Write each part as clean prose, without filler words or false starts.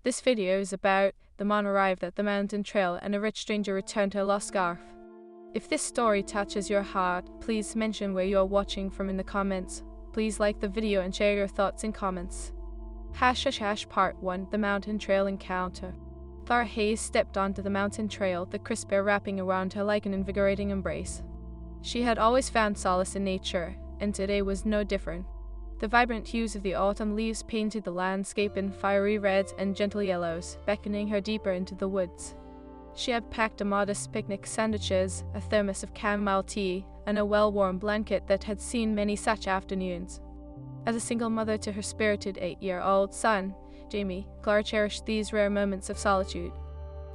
This video is about the man arrived at the mountain trail and a rich stranger returned her lost scarf. If this story touches your heart, please mention where you are watching from in the comments. Please like the video and share your thoughts in comments. Part 1: The Mountain Trail Encounter. Clara Hayes stepped onto the mountain trail, the crisp air wrapping around her like an invigorating embrace. She had always found solace in nature, and today was no different. The vibrant hues of the autumn leaves painted the landscape in fiery reds and gentle yellows, beckoning her deeper into the woods. She had packed a modest picnic sandwiches, a thermos of chamomile tea, and a well-worn blanket that had seen many such afternoons. As a single mother to her spirited 8-year-old son, Jamie, Clara cherished these rare moments of solitude.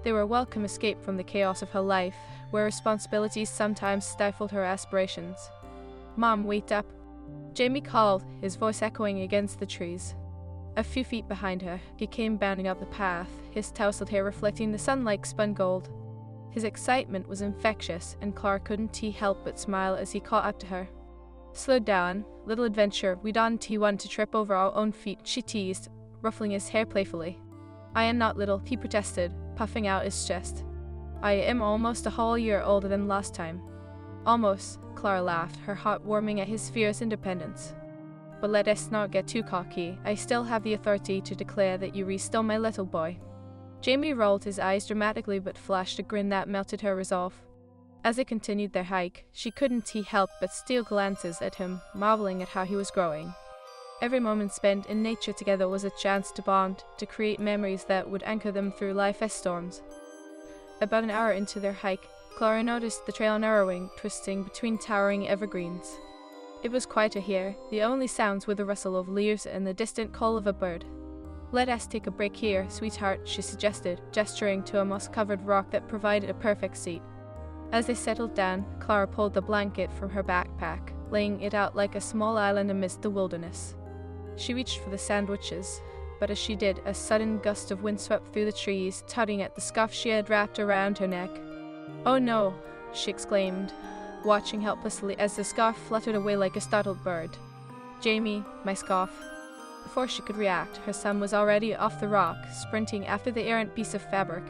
They were a welcome escape from the chaos of her life, where responsibilities sometimes stifled her aspirations. "Mom, wait up," Jamie called, his voice echoing against the trees. A few feet behind her, he came bounding up the path, his tousled hair reflecting the sun like spun gold. His excitement was infectious, and Clara couldn't help but smile as he caught up to her. "Slow down, little adventure, we don't want to trip over our own feet," she teased, ruffling his hair playfully. "I am not little," he protested, puffing out his chest. "I am almost a whole year older than last time." "Almost," Clara laughed, her heart warming at his fierce independence. "But let us not get too cocky. I still have the authority to declare that you are still my little boy." Jamie rolled his eyes dramatically but flashed a grin that melted her resolve. As they continued their hike, she couldn't help but steal glances at him, marveling at how he was growing. Every moment spent in nature together was a chance to bond, to create memories that would anchor them through life's storms. About an hour into their hike, Clara noticed the trail narrowing, twisting between towering evergreens. It was quieter here, the only sounds were the rustle of leaves and the distant call of a bird. "Let us take a break here, sweetheart," she suggested, gesturing to a moss-covered rock that provided a perfect seat. As they settled down, Clara pulled the blanket from her backpack, laying it out like a small island amidst the wilderness. She reached for the sandwiches, but as she did, a sudden gust of wind swept through the trees, tugging at the scarf she had wrapped around her neck. "Oh no!" she exclaimed, watching helplessly as the scarf fluttered away like a startled bird. "Jamie, my scarf." Before she could react, her son was already off the rock, sprinting after the errant piece of fabric.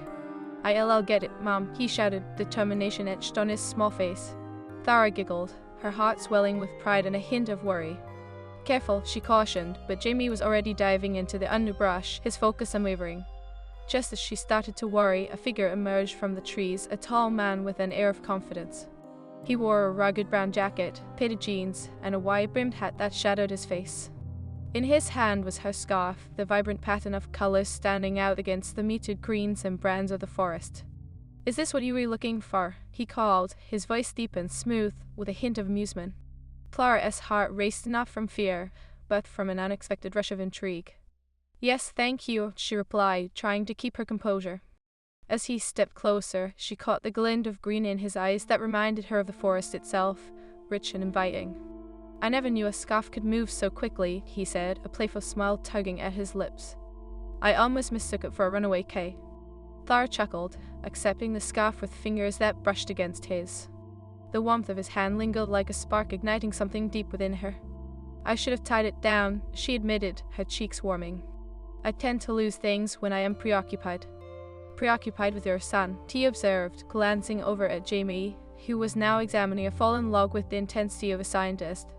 "I'll get it, Mom," he shouted, determination etched on his small face. Clara giggled, her heart swelling with pride and a hint of worry. "Careful," she cautioned, but Jamie was already diving into the underbrush, his focus unwavering. Just as she started to worry, a figure emerged from the trees, a tall man with an air of confidence. He wore a rugged brown jacket, faded jeans, and a wide-brimmed hat that shadowed his face. In his hand was her scarf, the vibrant pattern of colors standing out against the muted greens and browns of the forest. "Is this what you were looking for?" he called, his voice deep and smooth, with a hint of amusement. Clara's heart raced not from fear, but from an unexpected rush of intrigue. "Yes, thank you," she replied, trying to keep her composure. As he stepped closer, she caught the glint of green in his eyes that reminded her of the forest itself, rich and inviting. "I never knew a scarf could move so quickly," he said, a playful smile tugging at his lips. "I almost mistook it for a runaway Kay." Clara chuckled, accepting the scarf with fingers that brushed against his. The warmth of his hand lingered like a spark, igniting something deep within her. "I should have tied it down," she admitted, her cheeks warming. "I tend to lose things when I am preoccupied." "Preoccupied with your son," he observed, glancing over at Jamie, who was now examining a fallen log with the intensity of a scientist.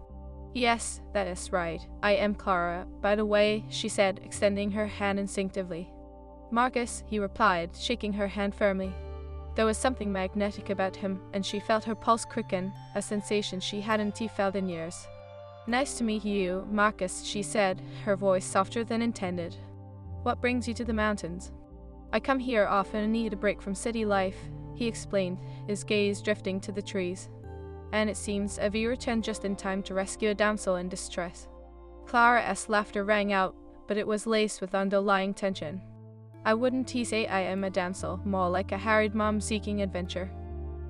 "Yes, that is right. I am Clara, by the way," she said, extending her hand instinctively. "Marcus," he replied, shaking her hand firmly. There was something magnetic about him, and she felt her pulse quicken, a sensation she hadn't felt in years. "Nice to meet you, Marcus," she said, her voice softer than intended. "What brings you to the mountains?" "I come here often and need a break from city life," he explained, his gaze drifting to the trees. "And it seems you returned just in time to rescue a damsel in distress." Clara's laughter rang out, but it was laced with underlying tension. "I wouldn't say I am a damsel, more like a harried mom seeking adventure."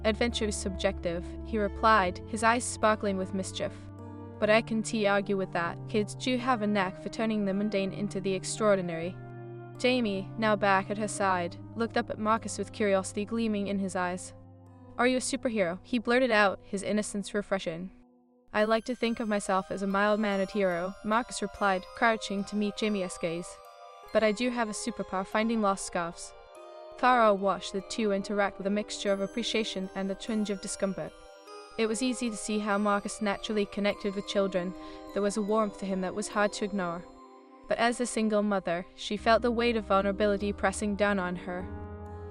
"Adventure is subjective," he replied, his eyes sparkling with mischief. "But I can argue with that. Kids do have a knack for turning the mundane into the extraordinary." Jamie, now back at her side, looked up at Marcus with curiosity gleaming in his eyes. "Are you a superhero?" he blurted out, his innocence refreshing. "I like to think of myself as a mild-mannered hero," Marcus replied, crouching to meet Jamie's gaze. but I do have a superpower, finding lost scarves. Clara watched the two interact with a mixture of appreciation and a twinge of discomfort. It was easy to see how Marcus naturally connected with children. There was a warmth to him that was hard to ignore. But as a single mother, she felt the weight of vulnerability pressing down on her.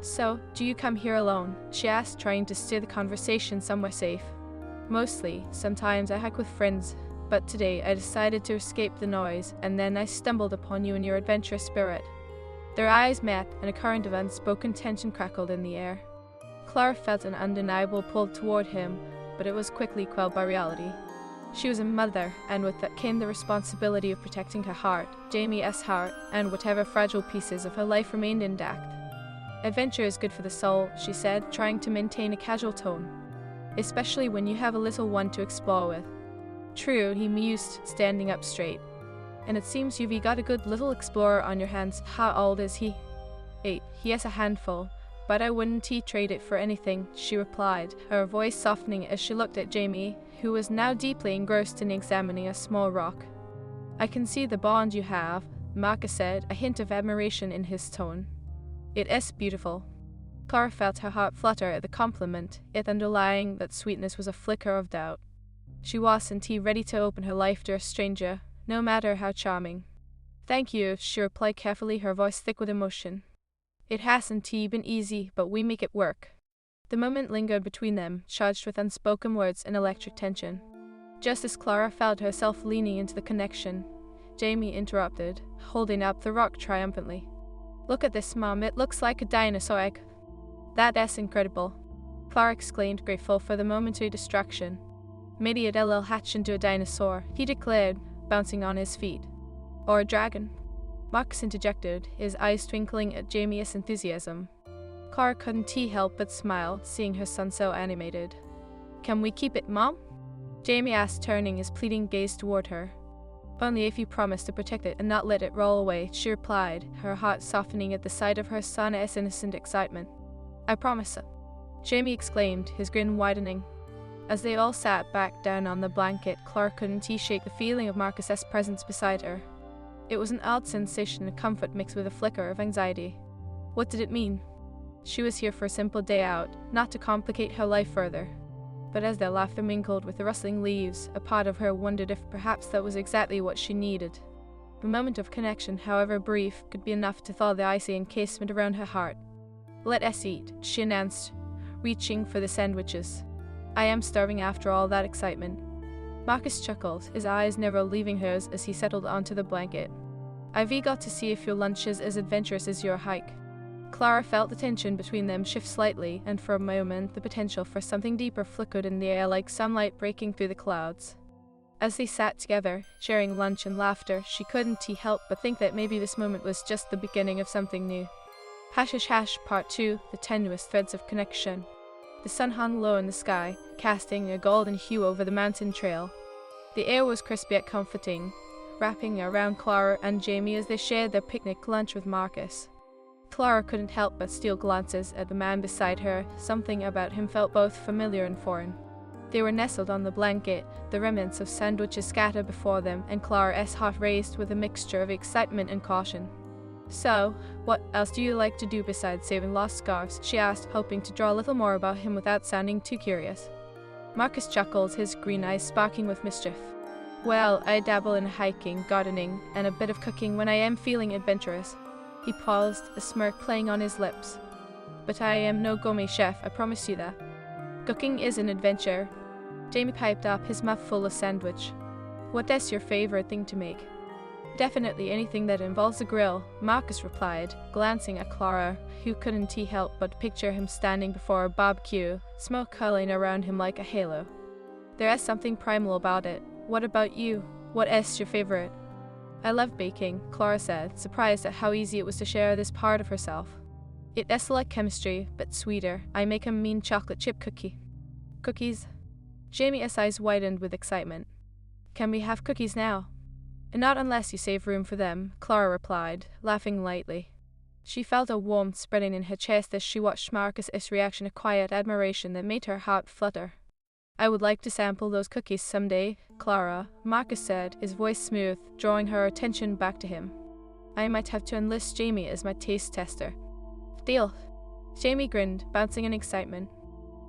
"So, do you come here alone?" she asked, trying to steer the conversation somewhere safe. "Mostly. Sometimes I hike with friends, but today I decided to escape the noise, and then I stumbled upon you and your adventurous spirit." Their eyes met, and a current of unspoken tension crackled in the air. Clara felt an undeniable pull toward him, but it was quickly quelled by reality. She was a mother, and with that came the responsibility of protecting her heart, Jamie's heart, and whatever fragile pieces of her life remained intact. "Adventure is good for the soul," she said, trying to maintain a casual tone. "Especially when you have a little one to explore with." "True," he mused, standing up straight. "And it seems you've got a good little explorer on your hands. How old is he?" "8. He has a handful, but I wouldn't trade it for anything," she replied, her voice softening as she looked at Jamie, who was now deeply engrossed in examining a small rock. "I can see the bond you have," Marcus said, a hint of admiration in his tone. "It is beautiful." Clara felt her heart flutter at the compliment, yet underlying that sweetness was a flicker of doubt. She wasn't ready to open her life to a stranger, no matter how charming. "Thank you," she replied carefully, her voice thick with emotion. "It hasn't been easy, but we make it work." The moment lingered between them, charged with unspoken words and electric tension. Just as Clara felt herself leaning into the connection, Jamie interrupted, holding up the rock triumphantly. "Look at this, Mom, it looks like a dinosaur egg." "That's incredible," Clara exclaimed, grateful for the momentary distraction. "Maybe it'll hatch into a dinosaur," he declared, bouncing on his feet. "Or a dragon," Marcus interjected, his eyes twinkling at Jamie's enthusiasm. Clara couldn't help but smile, seeing her son so animated. "Can we keep it, Mom?" Jamie asked, turning his pleading gaze toward her. "Only if you promise to protect it and not let it roll away," she replied, her heart softening at the sight of her son's innocent excitement. "I promise," Jamie exclaimed, his grin widening. As they all sat back down on the blanket, Clara couldn't shake the feeling of Marcus's presence beside her. It was an odd sensation of comfort mixed with a flicker of anxiety. What did it mean? She was here for a simple day out, not to complicate her life further. But as their laughter mingled with the rustling leaves, a part of her wondered if perhaps that was exactly what she needed. The moment of connection, however brief, could be enough to thaw the icy encasement around her heart. "Let us eat," she announced, reaching for the sandwiches. "I am starving after all that excitement." Marcus chuckled, his eyes never leaving hers as he settled onto the blanket. "I've got to see if your lunch is as adventurous as your hike." Clara felt the tension between them shift slightly, and for a moment the potential for something deeper flickered in the air like sunlight breaking through the clouds. As they sat together, sharing lunch and laughter, she couldn't help but think that maybe this moment was just the beginning of something new. Hash Hash Hash Part 2, the tenuous threads of connection. The sun hung low in the sky, casting a golden hue over the mountain trail. The air was crisp yet comforting, wrapping around Clara and Jamie as they shared their picnic lunch with Marcus. Clara couldn't help but steal glances at the man beside her. Something about him felt both familiar and foreign. They were nestled on the blanket, the remnants of sandwiches scattered before them, and Clara's heart raced with a mixture of excitement and caution. "So, what else do you like to do besides saving lost scarves?" she asked, hoping to draw a little more about him without sounding too curious. Marcus chuckled, his green eyes sparkling with mischief. "Well, I dabble in hiking, gardening, and a bit of cooking when I am feeling adventurous." He paused, a smirk playing on his lips. "But I am no gourmet chef, I promise you that." "Cooking is an adventure." Jamie piped up, his mouth full of sandwich. "What is your favorite thing to make?" "Definitely anything that involves a grill," Marcus replied, glancing at Clara, who couldn't help but picture him standing before a barbecue, smoke curling around him like a halo. "There is something primal about it. What about you? What is your favorite?" "I love baking," Clara said, surprised at how easy it was to share this part of herself. "It is like chemistry, but sweeter. I make a mean chocolate chip cookie." "Cookies?" Jamie's eyes widened with excitement. "Can we have cookies now?" "Not unless you save room for them," Clara replied, laughing lightly. She felt a warmth spreading in her chest as she watched Marcus's reaction, a quiet admiration that made her heart flutter. "I would like to sample those cookies someday, Clara," Marcus said, his voice smooth, drawing her attention back to him. I might have to enlist Jamie as my taste tester. Deal. Jamie grinned, bouncing in excitement.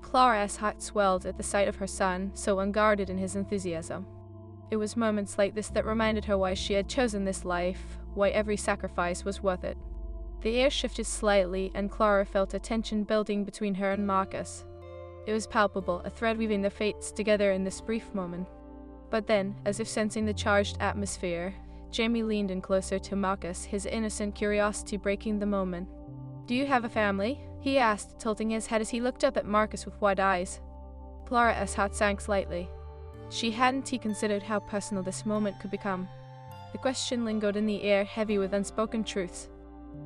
Clara's heart swelled at the sight of her son, so unguarded in his enthusiasm. It was moments like this that reminded her why she had chosen this life, why every sacrifice was worth it. The air shifted slightly, and Clara felt a tension building between her and Marcus. It was palpable, a thread weaving their fates together in this brief moment. But then, as if sensing the charged atmosphere, Jamie leaned in closer to Marcus, his innocent curiosity breaking the moment. "Do you have a family?" he asked, tilting his head as he looked up at Marcus with wide eyes. Clara's heart sank slightly. She hadn't considered how personal this moment could become. The question lingered in the air, heavy with unspoken truths.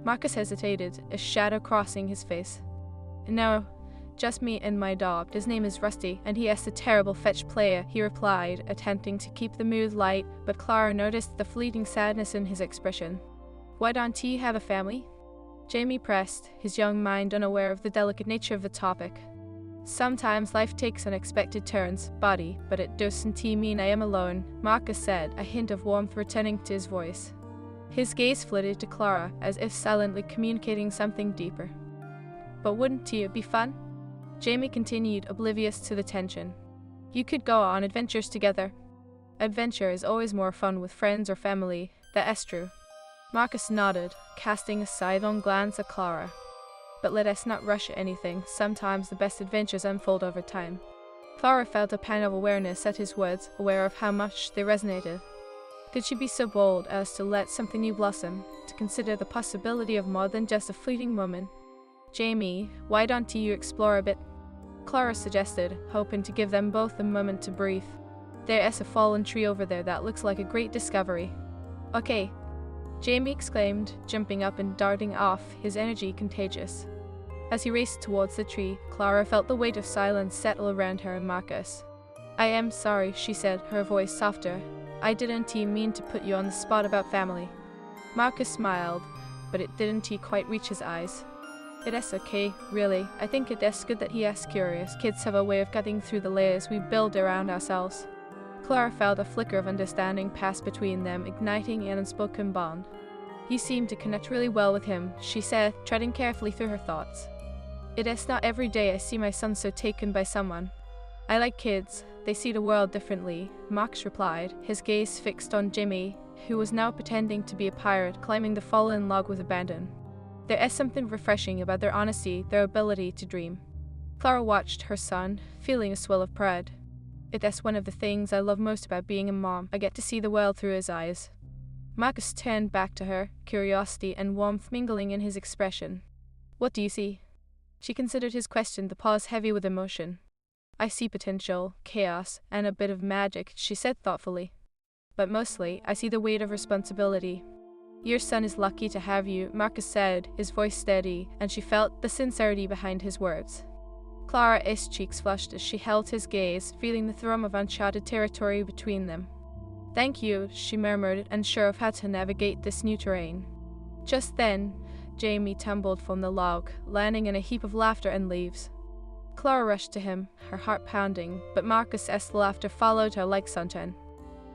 Marcus hesitated, a shadow crossing his face. "No, just me and my dog. His name is Rusty, and he is a terrible fetch player," he replied, attempting to keep the mood light, but Clara noticed the fleeting sadness in his expression. "Why don't you have a family?" Jamie pressed, his young mind unaware of the delicate nature of the topic. "Sometimes life takes unexpected turns, buddy, but it doesn't mean I am alone," Marcus said, a hint of warmth returning to his voice. His gaze flitted to Clara, as if silently communicating something deeper. "But wouldn't it be fun?" Jamie continued, oblivious to the tension. "You could go on adventures together." "Adventure is always more fun with friends or family, that is true." Marcus nodded, casting a sidelong glance at Clara. "But let us not rush anything. Sometimes the best adventures unfold over time." Clara felt a pang of awareness at his words, aware of how much they resonated. Could she be so bold as to let something new blossom, to consider the possibility of more than just a fleeting moment? "Jamie, why don't you explore a bit?" Clara suggested, hoping to give them both a moment to breathe. "There is a fallen tree over there that looks like a great discovery." "Okay," Jamie exclaimed, jumping up and darting off, his energy contagious. As he raced towards the tree, Clara felt the weight of silence settle around her and Marcus. "I am sorry," she said, her voice softer. "I didn't mean to put you on the spot about family." Marcus smiled, but it didn't quite reach his eyes. "It is okay, really. I think it is good that he is curious. Kids have a way of cutting through the layers we build around ourselves." Clara felt a flicker of understanding pass between them, igniting an unspoken bond. "You seem to connect really well with him," she said, treading carefully through her thoughts. "It is not every day I see my son so taken by someone." "I like kids. They see the world differently," Marcus replied, his gaze fixed on Jimmy, who was now pretending to be a pirate climbing the fallen log with abandon. There is something refreshing about their honesty, their ability to dream. Clara watched her son, feeling a swell of pride. "It is one of the things I love most about being a mom. I get to see the world through his eyes." Marcus turned back to her, curiosity and warmth mingling in his expression. "What do you see?" She considered his question, the pause heavy with emotion. "I see potential, chaos, and a bit of magic," she said thoughtfully. "But mostly, I see the weight of responsibility." "Your son is lucky to have you," Marcus said, his voice steady, and she felt the sincerity behind his words. Clara's cheeks flushed as she held his gaze, feeling the thrum of uncharted territory between them. "Thank you," she murmured, unsure of how to navigate this new terrain. Just then, Jamie tumbled from the log, landing in a heap of laughter and leaves. Clara rushed to him, her heart pounding, but Marcus's laughter followed her like sunshine.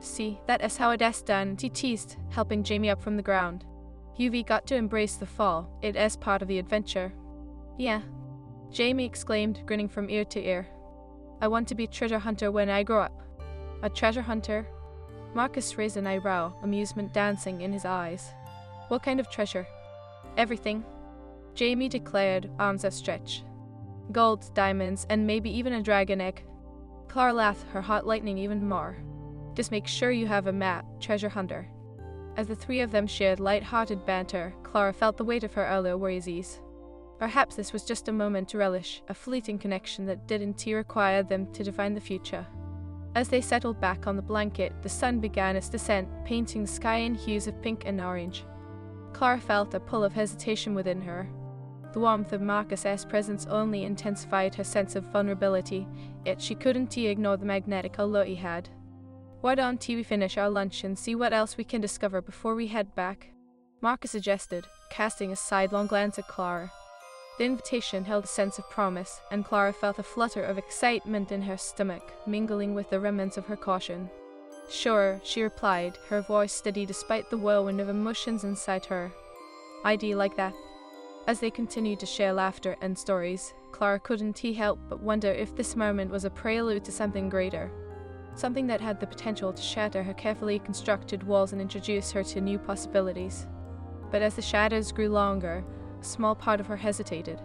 "See, that is how it is done," he teased, helping Jamie up from the ground. "You've got to embrace the fall. It is part of the adventure." "Yeah," Jamie exclaimed, grinning from ear to ear. "I want to be a treasure hunter when I grow up." "A treasure hunter?" Marcus raised an eyebrow, amusement dancing in his eyes. "What kind of treasure?" "Everything," Jamie declared, arms outstretched. "Gold, diamonds, and maybe even a dragon egg." Clara laughed, her heart lightening even more. "Just make sure you have a map, treasure hunter." As the three of them shared light-hearted banter, Clara felt the weight of her earlier worries ease. Perhaps this was just a moment to relish, a fleeting connection that didn't require them to define the future. As they settled back on the blanket, the sun began its descent, painting the sky in hues of pink and orange. Clara felt a pull of hesitation within her. The warmth of Marcus's presence only intensified her sense of vulnerability, yet she couldn't ignore the magnetic allure he had. "Why don't we finish our lunch and see what else we can discover before we head back?" Marcus suggested, casting a sidelong glance at Clara. The invitation held a sense of promise, and Clara felt a flutter of excitement in her stomach, mingling with the remnants of her caution. Sure, she replied, her voice steady despite the whirlwind of emotions inside her. I'd like that. As they continued to share laughter and stories, Clara couldn't help but wonder if this moment was a prelude to something greater. Something that had the potential to shatter her carefully constructed walls and introduce her to new possibilities. But as the shadows grew longer, a small part of her hesitated.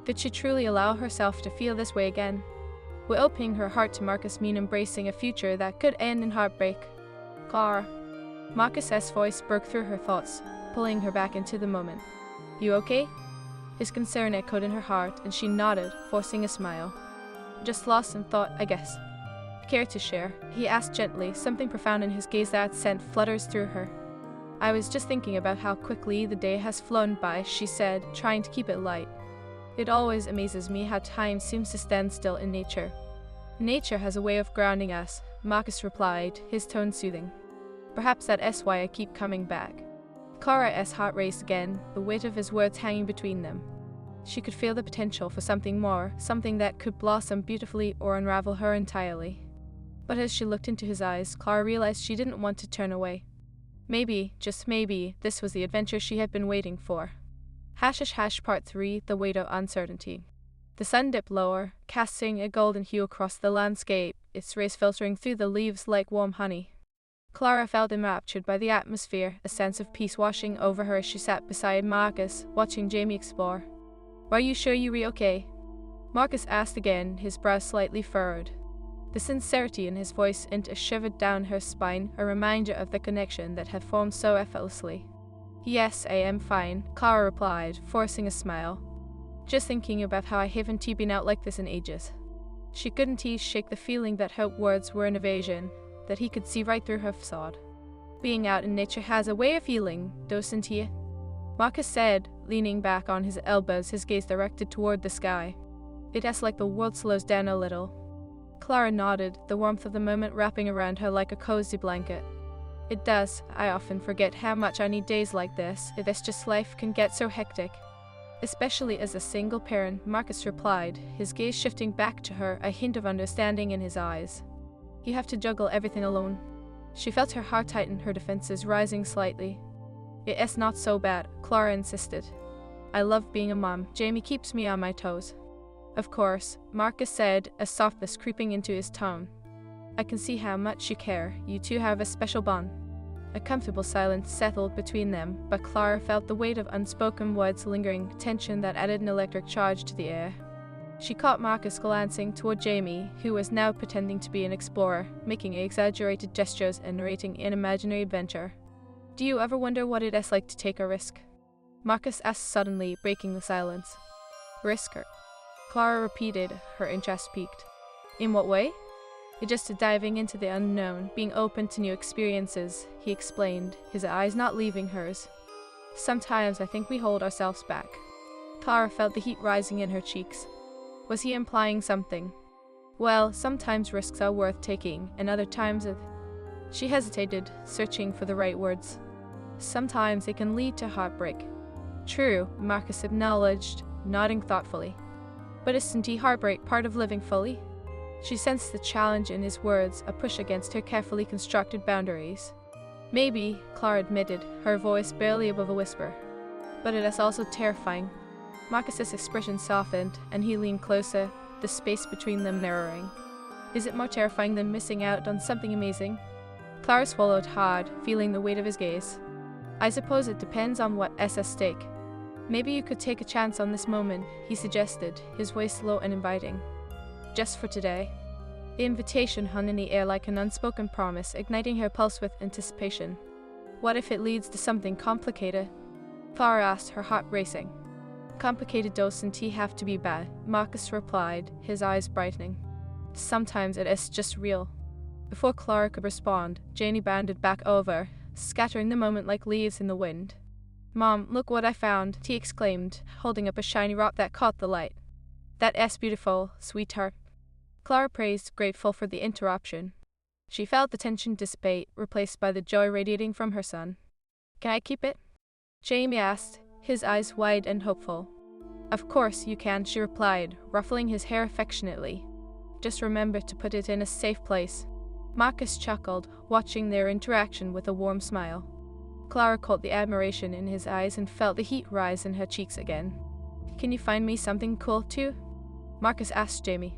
Could she truly allow herself to feel this way again? Would opening her heart to Marcus mean embracing a future that could end in heartbreak? Clara. Marcus's voice broke through her thoughts, pulling her back into the moment. You okay? His concern echoed in her heart, and she nodded, forcing a smile. Just lost in thought, I guess. Care to share? He asked gently, something profound in his gaze that sent flutters through her. I was just thinking about how quickly the day has flown by, she said, trying to keep it light. It always amazes me how time seems to stand still in nature. Nature has a way of grounding us, Marcus replied, his tone soothing. Perhaps that's why I keep coming back. Clara's heart raced again, the weight of his words hanging between them. She could feel the potential for something more, something that could blossom beautifully or unravel her entirely. But as she looked into his eyes, Clara realized she didn't want to turn away. Maybe, just maybe, this was the adventure she had been waiting for. Part 3, The Weight of Uncertainty. The sun dipped lower, casting a golden hue across the landscape, its rays filtering through the leaves like warm honey. Clara felt enraptured by the atmosphere, a sense of peace washing over her as she sat beside Marcus, watching Jamie explore. Are you sure you were okay? Marcus asked again, his brow slightly furrowed. The sincerity in his voice sent a shiver down her spine, a reminder of the connection that had formed so effortlessly. Yes, I am fine, Clara replied, forcing a smile. Just thinking about how I haven't been out like this in ages. She couldn't shake the feeling that her words were an evasion, that he could see right through her facade. Being out in nature has a way of healing, doesn't it? Marcus said, leaning back on his elbows, his gaze directed toward the sky. It's like the world slows down a little. Clara nodded, the warmth of the moment wrapping around her like a cozy blanket. It does. I often forget how much I need days like this. It's just life can get so hectic. Especially as a single parent, Marcus replied, his gaze shifting back to her, a hint of understanding in his eyes. You have to juggle everything alone. She felt her heart tighten, her defenses rising slightly. It's not so bad, Clara insisted. I love being a mom. Jamie keeps me on my toes. Of course, Marcus said, a softness creeping into his tone. I can see how much you care. You two have a special bond. A comfortable silence settled between them, but Clara felt the weight of unspoken words lingering, tension that added an electric charge to the air. She caught Marcus glancing toward Jamie, who was now pretending to be an explorer, making exaggerated gestures and narrating an imaginary adventure. Do you ever wonder what it's like to take a risk? Marcus asked suddenly, breaking the silence. Risker? Clara repeated, her interest piqued. In what way? It's just diving into the unknown, being open to new experiences, he explained, his eyes not leaving hers. Sometimes I think we hold ourselves back. Clara felt the heat rising in her cheeks. Was he implying something? Well, sometimes risks are worth taking, and other times She hesitated, searching for the right words. Sometimes they can lead to heartbreak. True, Marcus acknowledged, nodding thoughtfully. But isn't heartbreak part of living fully? She sensed the challenge in his words, a push against her carefully constructed boundaries. Maybe, Clara admitted, her voice barely above a whisper. But it is also terrifying. Marcus's expression softened, and he leaned closer, the space between them narrowing. Is it more terrifying than missing out on something amazing? Clara swallowed hard, feeling the weight of his gaze. I suppose it depends on what's at stake. Maybe you could take a chance on this moment, he suggested, his voice low and inviting. Just for today. The invitation hung in the air like an unspoken promise, igniting her pulse with anticipation. What if it leads to something complicated? Clara asked, her heart racing. Complicated doesn't have to be bad, Marcus replied, his eyes brightening. Sometimes it is just real. Before Clara could respond, Janie bounded back over, scattering the moment like leaves in the wind. Mom, look what I found, he exclaimed, holding up a shiny rock that caught the light. That's beautiful, sweetheart. Clara praised, grateful for the interruption. She felt the tension dissipate, replaced by the joy radiating from her son. Can I keep it? Jamie asked, his eyes wide and hopeful. Of course you can, she replied, ruffling his hair affectionately. Just remember to put it in a safe place. Marcus chuckled, watching their interaction with a warm smile. Clara caught the admiration in his eyes and felt the heat rise in her cheeks again. "Can you find me something cool too?" Marcus asked Jamie.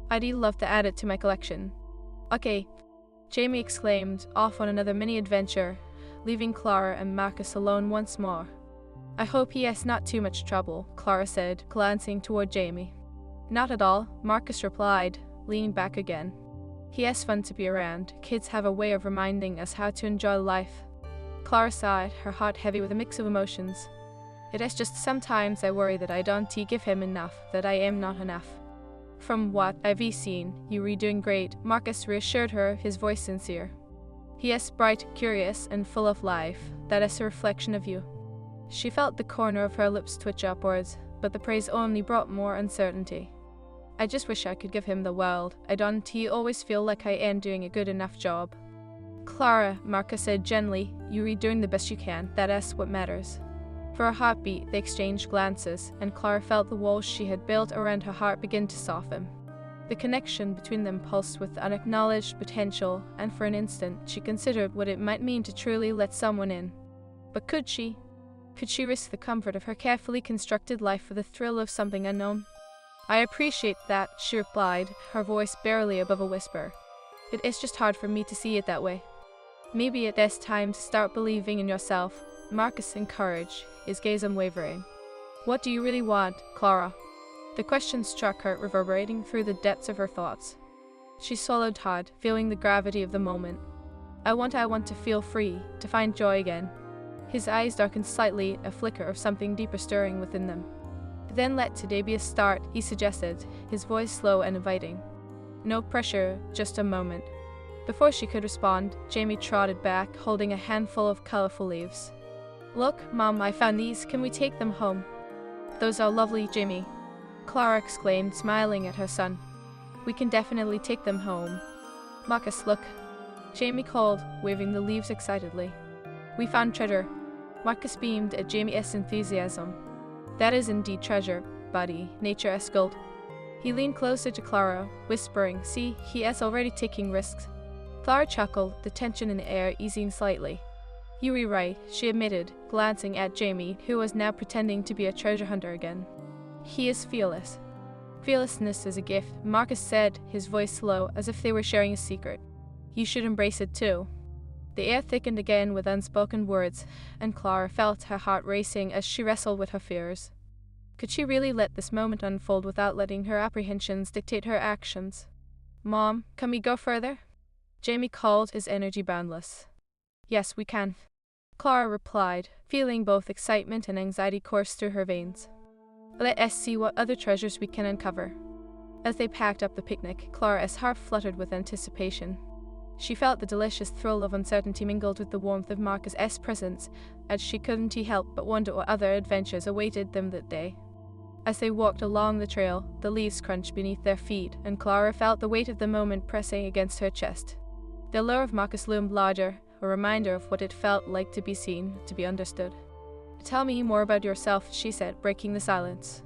"I'd love to add it to my collection." "Okay," Jamie exclaimed, off on another mini adventure, leaving Clara and Marcus alone once more. "I hope he has not too much trouble," Clara said, glancing toward Jamie. "Not at all," Marcus replied, leaning back again. "He has fun to be around. Kids have a way of reminding us how to enjoy life." Clara sighed, her heart heavy with a mix of emotions. "It is just sometimes I worry that I don't give him enough, that I am not enough." "From what I've seen, you are doing great," Marcus reassured her, his voice sincere. "He is bright, curious, and full of life. That is a reflection of you." She felt the corner of her lips twitch upwards, but the praise only brought more uncertainty. "I just wish I could give him the world. I don't always feel like I am doing a good enough job." "Clara," Marcus said gently, "you are doing the best you can. That is what matters." For a heartbeat, they exchanged glances, and Clara felt the walls she had built around her heart begin to soften. The connection between them pulsed with unacknowledged potential, and for an instant, she considered what it might mean to truly let someone in. But could she? Could she risk the comfort of her carefully constructed life for the thrill of something unknown? "I appreciate that," she replied, her voice barely above a whisper. "It is just hard for me to see it that way." "Maybe it is time to start believing in yourself," Marcus encouraged, his gaze unwavering. "What do you really want, Clara?" The question struck her, reverberating through the depths of her thoughts. She swallowed hard, feeling the gravity of the moment. I want to feel free, to find joy again." His eyes darkened slightly, a flicker of something deeper stirring within them. "Then let today be a start," he suggested, his voice slow and inviting. "No pressure, just a moment." Before she could respond, Jamie trotted back, holding a handful of colorful leaves. "Look, Mom, I found these. Can we take them home?" "Those are lovely, Jamie," Clara exclaimed, smiling at her son. "We can definitely take them home." "Marcus, look," Jamie called, waving the leaves excitedly. "We found treasure." Marcus beamed at Jamie's enthusiasm. "That is indeed treasure, buddy," nature escaled. He leaned closer to Clara, whispering, "See, he is already taking risks." Clara chuckled, the tension in the air easing slightly. "You were right," she admitted, glancing at Jamie, who was now pretending to be a treasure hunter again. "He is fearless." "Fearlessness is a gift," Marcus said, his voice low, as if they were sharing a secret. "You should embrace it too." The air thickened again with unspoken words, and Clara felt her heart racing as she wrestled with her fears. Could she really let this moment unfold without letting her apprehensions dictate her actions? "Mom, can we go further?" Jamie called, his energy boundless. "Yes, we can," Clara replied, feeling both excitement and anxiety course through her veins. "Let us see what other treasures we can uncover." As they packed up the picnic, Clara's heart fluttered with anticipation. She felt the delicious thrill of uncertainty mingled with the warmth of Marcus's presence, as she couldn't help but wonder what other adventures awaited them that day. As they walked along the trail, the leaves crunched beneath their feet, and Clara felt the weight of the moment pressing against her chest. The allure of Marcus loomed larger, a reminder of what it felt like to be seen, to be understood. "Tell me more about yourself," she said, breaking the silence.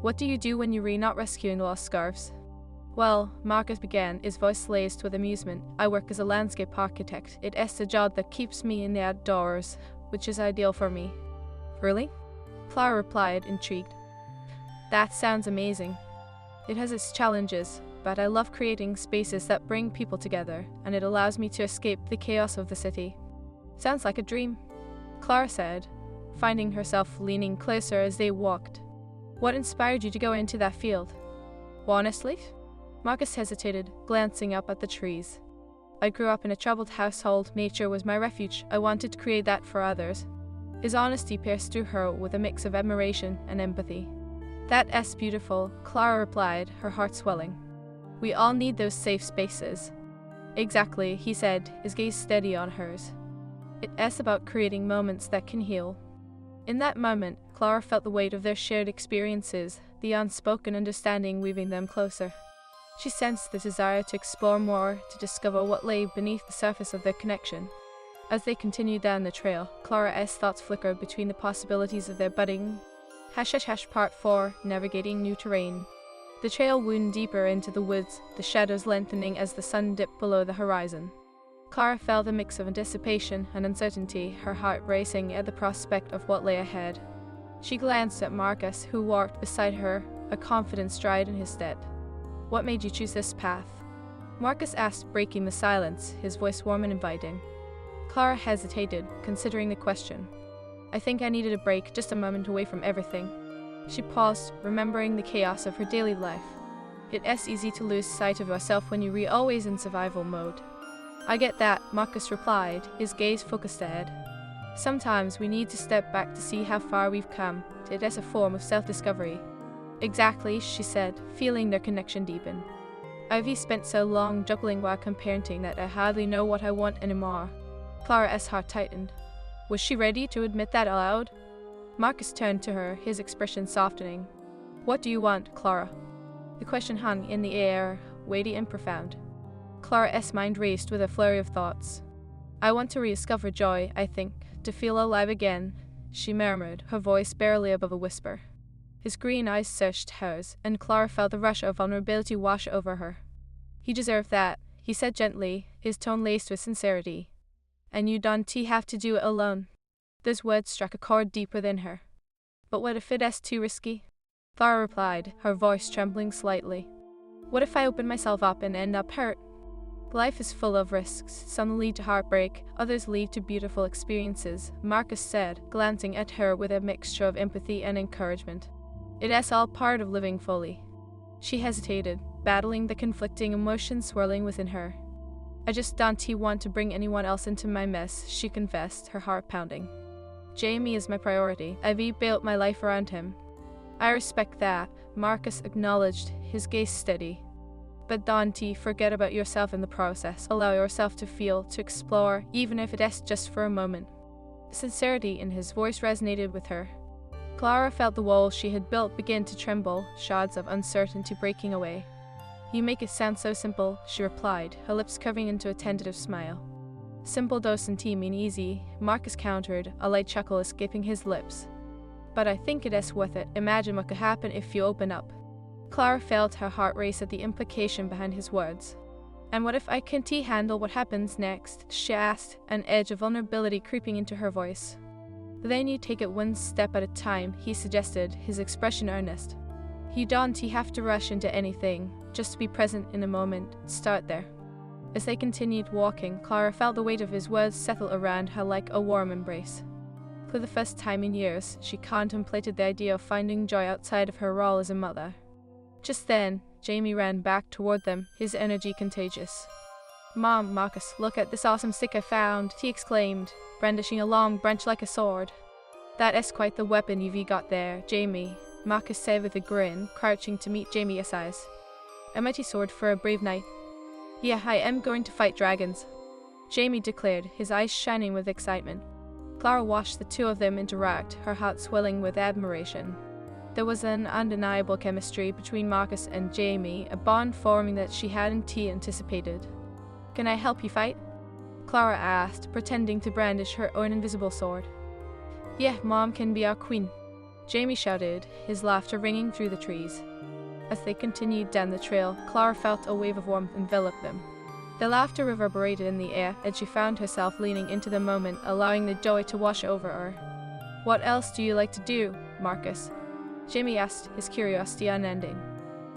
"What do you do when you are not rescuing lost scarves?" "Well," Marcus began, his voice laced with amusement, "I work as a landscape architect. It is a job that keeps me in the outdoors, which is ideal for me." "Really?" Clara replied, intrigued. "That sounds amazing. It has its challenges, but I love creating spaces that bring people together, and it allows me to escape the chaos of the city." "Sounds like a dream," Clara said, finding herself leaning closer as they walked. "What inspired you to go into that field?" "Honestly?" Marcus hesitated, glancing up at the trees. "I grew up in a troubled household. Nature was my refuge. I wanted to create that for others." His honesty pierced through her with a mix of admiration and empathy. "That is beautiful," Clara replied, her heart swelling. "We all need those safe spaces." "Exactly," he said, his gaze steady on hers. "It is about creating moments that can heal." In that moment, Clara felt the weight of their shared experiences, the unspoken understanding weaving them closer. She sensed the desire to explore more, to discover what lay beneath the surface of their connection. As they continued down the trail, Clara's thoughts flickered between the possibilities of their budding. Part 4, Navigating New Terrain. The trail wound deeper into the woods, the shadows lengthening as the sun dipped below the horizon. Clara felt a mix of anticipation and uncertainty, her heart racing at the prospect of what lay ahead. She glanced at Marcus, who walked beside her, a confident stride in his step. "What made you choose this path?" Marcus asked, breaking the silence, his voice warm and inviting. Clara hesitated, considering the question. "I think I needed a break, just a moment away from everything." She paused, remembering the chaos of her daily life. It's easy to lose sight of yourself when you're always in survival mode. "I get that," Marcus replied, his gaze focused ahead. "Sometimes we need to step back to see how far we've come. It is a form of self-discovery." "Exactly," she said, feeling their connection deepen. "I've spent so long juggling while parenting that I hardly know what I want anymore." Clara's heart tightened. Was she ready to admit that aloud? Marcus turned to her, his expression softening. "What do you want, Clara?" The question hung in the air, weighty and profound. Clara's mind raced with a flurry of thoughts. "I want to rediscover joy, I think, to feel alive again," she murmured, her voice barely above a whisper. His green eyes searched hers, and Clara felt the rush of vulnerability wash over her. "You deserve that," he said gently, his tone laced with sincerity. "And you don't have to do it alone." Those words struck a chord deep within her. "But what if it is too risky?" Clara replied, her voice trembling slightly. "What if I open myself up and end up hurt?" "Life is full of risks. Some lead to heartbreak, others lead to beautiful experiences," Marcus said, glancing at her with a mixture of empathy and encouragement. "It is all part of living fully." She hesitated, battling the conflicting emotions swirling within her. "I just don't want to bring anyone else into my mess," she confessed, her heart pounding. "Jamie is my priority. I've built my life around him." "I respect that," Marcus acknowledged, his gaze steady. "But don't forget about yourself in the process. Allow yourself to feel, to explore, even if it is just for a moment." Sincerity in his voice resonated with her. Clara felt the walls she had built begin to tremble, shards of uncertainty breaking away. "You make it sound so simple," she replied, her lips curving into a tentative smile. "Simple doesn't mean easy," Marcus countered, a light chuckle escaping his lips. "But I think it is worth it. Imagine what could happen if you open up." Clara felt her heart race at the implication behind his words. "And what if I can't handle what happens next?" she asked, an edge of vulnerability creeping into her voice. "Then you take it one step at a time," he suggested, his expression earnest. "You don't have to rush into anything, just be present in the moment. Start there." As they continued walking, Clara felt the weight of his words settle around her like a warm embrace. For the first time in years, she contemplated the idea of finding joy outside of her role as a mother. Just then, Jamie ran back toward them, his energy contagious. "Mom, Marcus, look at this awesome stick I found," he exclaimed, brandishing a long branch like a sword. "That is quite the weapon you've got there, Jamie," Marcus said with a grin, crouching to meet Jamie's eyes. "A mighty sword for a brave knight." "Yeah, I am going to fight dragons," Jamie declared, his eyes shining with excitement. Clara watched the two of them interact, her heart swelling with admiration. There was an undeniable chemistry between Marcus and Jamie, a bond forming that she hadn't anticipated. "Can I help you fight?" Clara asked, pretending to brandish her own invisible sword. "Yeah, Mom can be our queen," Jamie shouted, his laughter ringing through the trees. As they continued down the trail, Clara felt a wave of warmth envelop them. The laughter reverberated in the air, and she found herself leaning into the moment, allowing the joy to wash over her. "What else do you like to do, Marcus?" Jamie asked, his curiosity unending.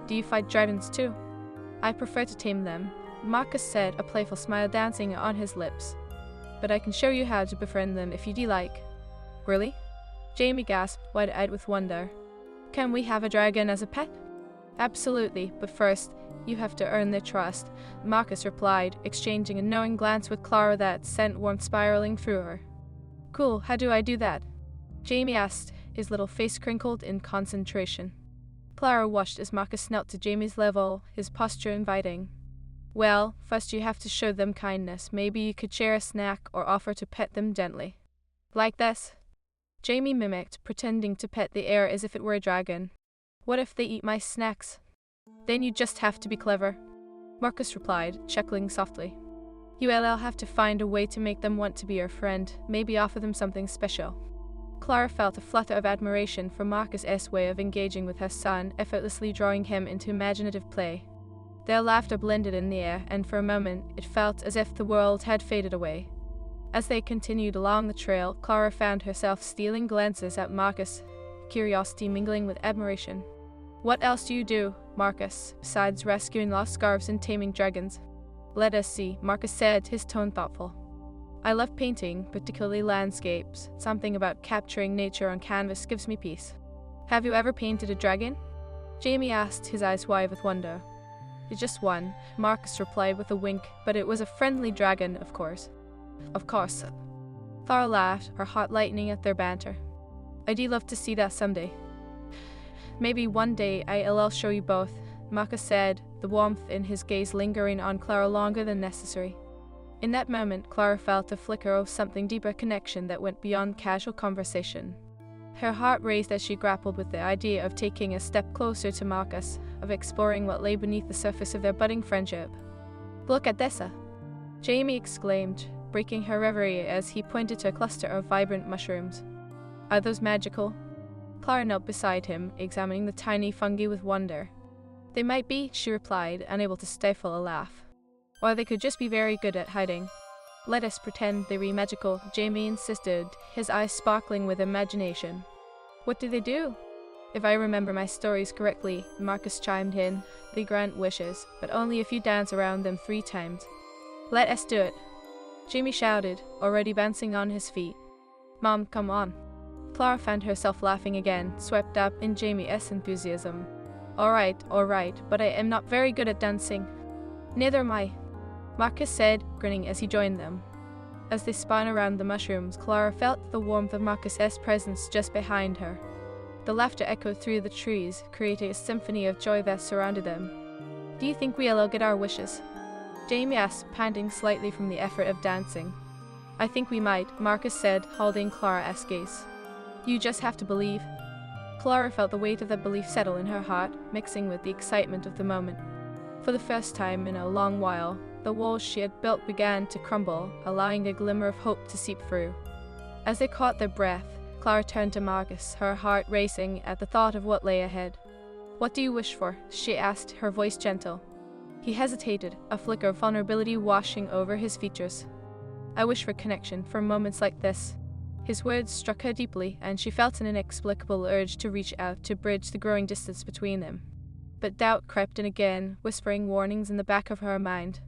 "Do you fight dragons too?" "I prefer to tame them," Marcus said, a playful smile dancing on his lips. "But I can show you how to befriend them if you'd like." "Really?" Jamie gasped, wide-eyed with wonder. "Can we have a dragon as a pet?" "Absolutely, but first, you have to earn their trust," Marcus replied, exchanging a knowing glance with Clara that sent warmth spiraling through her. "Cool, how do I do that?" Jamie asked, his little face crinkled in concentration. Clara watched as Marcus knelt to Jamie's level, his posture inviting. "Well, first you have to show them kindness. Maybe you could share a snack or offer to pet them gently." "Like this?" Jamie mimicked, pretending to pet the air as if it were a dragon. "What if they eat my snacks?" "Then you just have to be clever," Marcus replied, chuckling softly. "You'll have to find a way to make them want to be your friend, maybe offer them something special." Clara felt a flutter of admiration for Marcus's way of engaging with her son, effortlessly drawing him into imaginative play. Their laughter blended in the air, and for a moment it felt as if the world had faded away. As they continued along the trail, Clara found herself stealing glances at Marcus, curiosity mingling with admiration. "What else do you do, Marcus, besides rescuing lost scarves and taming dragons?" "Let us see," Marcus said, his tone thoughtful. "I love painting, particularly landscapes. Something about capturing nature on canvas gives me peace." "Have you ever painted a dragon?" Jamie asked, his eyes wide with wonder. "Just one," Marcus replied with a wink, "but it was a friendly dragon, of course." "Of course." Clara laughed, her heart lightening at their banter. "I'd love to see that someday." "Maybe one day I'll show you both," Marcus said, the warmth in his gaze lingering on Clara longer than necessary. In that moment, Clara felt a flicker of something deeper, connection that went beyond casual conversation. Her heart raced as she grappled with the idea of taking a step closer to Marcus, of exploring what lay beneath the surface of their budding friendship. "Look at this!" Jamie exclaimed, breaking her reverie as he pointed to a cluster of vibrant mushrooms. "Are those magical?" Clara knelt beside him, examining the tiny fungi with wonder. "They might be," she replied, unable to stifle a laugh. "Or they could just be very good at hiding." "Let us pretend they were magical," Jamie insisted, his eyes sparkling with imagination. "What do they do?" "If I remember my stories correctly," Marcus chimed in, "they grant wishes, but only if you dance around them 3 times. "Let us do it," Jamie shouted, already bouncing on his feet. "Mom, come on." Clara found herself laughing again, swept up in Jamie's enthusiasm. All right, but I am not very good at dancing." "Neither am I," Marcus said, grinning as he joined them. As they spun around the mushrooms, Clara felt the warmth of Marcus's presence just behind her. The laughter echoed through the trees, creating a symphony of joy that surrounded them. "Do you think we'll all get our wishes?" Jamie asked, panting slightly from the effort of dancing. "I think we might," Marcus said, holding Clara's gaze. "You just have to believe." Clara felt the weight of that belief settle in her heart, mixing with the excitement of the moment. For the first time in a long while, the walls she had built began to crumble, allowing a glimmer of hope to seep through. As they caught their breath, Clara turned to Marcus, her heart racing at the thought of what lay ahead. "What do you wish for?" she asked, her voice gentle. He hesitated, a flicker of vulnerability washing over his features. "I wish for connection, for moments like this." His words struck her deeply, and she felt an inexplicable urge to reach out to bridge the growing distance between them. But doubt crept in again, whispering warnings in the back of her mind.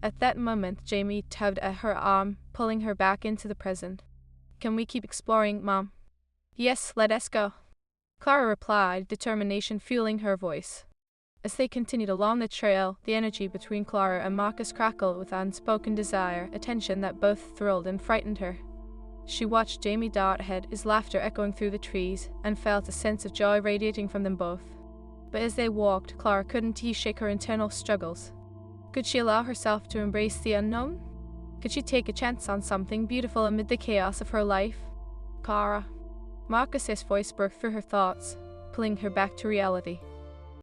At that moment, Jamie tugged at her arm, pulling her back into the present. "Can we keep exploring, Mom?" "Yes, let us go," Clara replied, determination fueling her voice. As they continued along the trail, the energy between Clara and Marcus crackled with unspoken desire, a tension that both thrilled and frightened her. She watched Jamie dart ahead, his laughter echoing through the trees, and felt a sense of joy radiating from them both. But as they walked, Clara couldn't shake her internal struggles. Could she allow herself to embrace the unknown? Could she take a chance on something beautiful amid the chaos of her life? "Clara." Marcus's voice broke through her thoughts, pulling her back to reality.